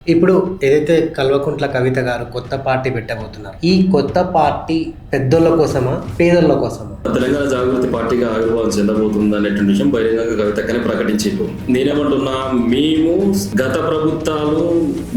ఇప్పుడు ఏదైతే కల్వకుంట్ల కవిత గారు కొత్త పార్టీ పెట్టబోతున్నారు, ఈ కొత్త పార్టీ పెద్దోళ్ళ కోసమా పేదోళ్ళ కోసమా? తెలంగాణ జాగృతి పార్టీగా ఆవిర్భావం చెందబోతుంది అనేటువంటి విషయం బహిరంగంగా కవితక్కనే ప్రకటించారు. నేనేమంటున్నా, మేము గత ప్రభుత్వాలు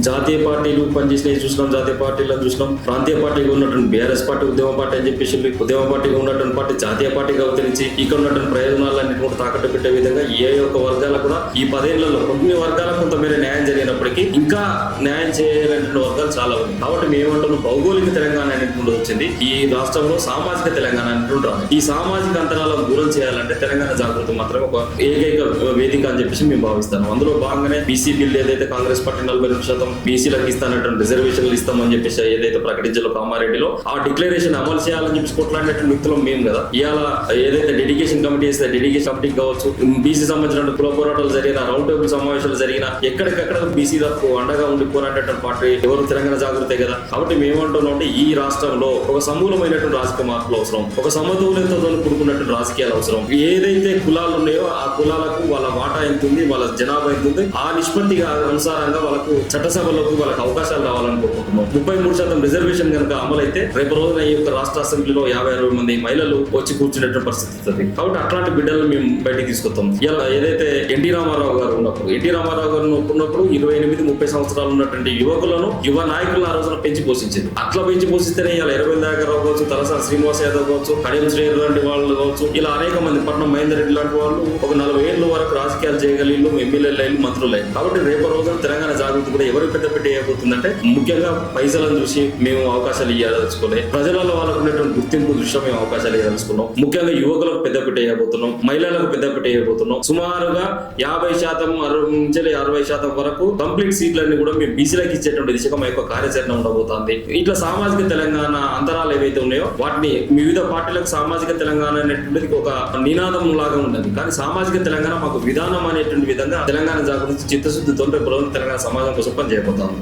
జాతీయ పార్టీలు పనిచేసినవి చూసినాం, జాతీయ పార్టీలను చూసినాం. ప్రాంతీయ పార్టీగా ఉన్నటువంటి బీఆర్ఎస్ పార్టీ ఉద్యమ పార్టీ అని చెప్పేసి ఉద్యమ పార్టీగా ఉన్నటువంటి పార్టీ జాతీయ పార్టీగా అవతరించి ఇక్కడ ఉన్నటువంటి ప్రయోజనాలన్నింటి కూడా తాకట్టు పెట్టే విధంగా ఏ ఒక్క వర్గాలకు కూడా ఈ 10 ఏళ్లలో కొన్ని వర్గాలకు కొంతమేర న్యాయం జరిగినప్పటికీ ఇంకా న్యాయం చేయాలనేటువంటి వర్గాలు చాలా ఉన్నాయి. కాబట్టి మేమంటున్నాం, భౌగోళిక తెలంగాణ అనేటువంటి వచ్చింది, ఈ రాష్ట్రంలో సామాజిక తెలంగాణ అనేటువంటి రాదు. ఈ సామాజిక అంతరాలను దూరం చేయాలంటే తెలంగాణ జాగృతి మాత్రమే ఒక ఏకైక వేదిక అని చెప్పేసి మేము భావిస్తాం. అందులో భాగంగానే బీసీ బిల్ ఏదైతే కాంగ్రెస్ పార్టీ 42% బీసీలకు ఇస్తానటువంటి రిజర్వేషన్లు ఇస్తామని చెప్పేసి ఏదైతే ప్రకటించాలో కామారెడ్డిలో, ఆ డిక్లరేషన్ అమలు చేయాలని చెప్పి కొట్లాడినటువంటి వ్యక్తులు మేము కదా. ఇవాళ ఏదైతే డెడికేషన్ కమిటీ ఇస్తే డెడికేషన్ కమిటీకి కావచ్చు, బీసీ సంబంధించిన కుల పోరాటాలు జరిగిన, రౌండ్ టేబుల్ సమావేశాలు జరిగిన, ఎక్కడికక్కడ బీసీ తప్పు అండగా ఉండి పోరాడేటువంటి పార్టీ ఎవరు? తెలంగాణ జాగృతే కదా. కాబట్టి మేమంటున్నాం, ఈ రాష్ట్రంలో ఒక సమూలమైనటువంటి రాజకీయ మార్పులు అవసరం, ఒక సమతౌల్యతతో కూడుకున్నటువంటి రాజకీయాలు అవసరం. ఏదైతే కులాలు ఉన్నాయో ఆ కులాలకు వాళ్ళ వాటా ఎంత ఉంది, వాళ్ళ జనాభా ఎంత ఉంది, ఆ నిష్పత్తిగా అనుసారంగా వాళ్ళకు చట్టసభలకు వాళ్ళకి అవకాశాలు రావాలని కోరుకుంటున్నాం. 33% రిజర్వేషన్ కనుక అమలైతే రేపు రోజున ఈ యొక్క రాష్ట్ర అసెంబ్లీలో 50-60 మంది మహిళలు వచ్చి కూర్చునేటువంటి పరిస్థితి ఉంటుంది. కాబట్టి అట్లాంటి బిడ్డలను మేము బయటికి తీసుకొస్తాం. ఇలా ఏదైతే ఎన్టీ రామారావు గారు ఉన్నప్పుడు, ఎన్టీ రామారావు గారు ఉన్నప్పుడు 28-30 సంవత్సరాలు ఉన్నటువంటి యువకులను, యువ నాయకులను ఆ రోజున పెంచి పోషించింది. అట్లా పెంచి పోషిస్తేనే ఇలా 20 దాకా కావచ్చు, తలసాని శ్రీనివాస్ యాదవ్ కావచ్చు, కడియం శ్రీహరి లాంటి వాళ్ళు కావచ్చు, ఇలా అనేక మంది, పట్నం మహేందర్ రెడ్డి లాంటి వాళ్ళు ఒక 40 ఏళ్ళ వరకు రాజకీయాలు చేయగలిగిన ఎమ్మెల్యేలు, మంత్రులు. కాబట్టి రేపు రోజున తెలంగాణ జాగృతి కూడా ఎవరు పెద్ద పెట్టి అయిపోతుందంటే, ముఖ్యంగా పైసలను చూసి మేము అవకాశాలు ఇవ్వదలుచుకోలే, ప్రజలలో వాళ్ళకు ఉన్నటువంటి గుర్తింపు దృష్ట్యా మేము అవకాశాలు ఇవ్వదలుచుకున్నాం. ముఖ్యంగా యువకులకు పెద్ద పెట్టి అయిపోతున్నాం, మహిళలకు పెద్ద పెట్టి అయిపోతున్నాం. సుమారుగా 50%-60% వరకు కంప్లీట్ సీట్లన్నీ కూడా మేము బీసీలకు ఇచ్చేటువంటి దిశగా మా యొక్క కార్యాచరణ ఉండబోతోంది. ఇట్లా సామాజిక తెలంగాణ అంతరాలు ఏవైతే ఉన్నాయో వాటిని వివిధ పార్టీలకు సామాజిక తెలంగాణ అనేటువంటిది ఒక నినాదం లాగా ఉండదు. కానీ సామాజిక తెలంగాణ మాకు విధానం అనేటువంటి విధంగా తెలంగాణ జాగృతి చిత్తశుద్ధితో తెలంగాణ సమాజం కోసం పని చేయబోతాం.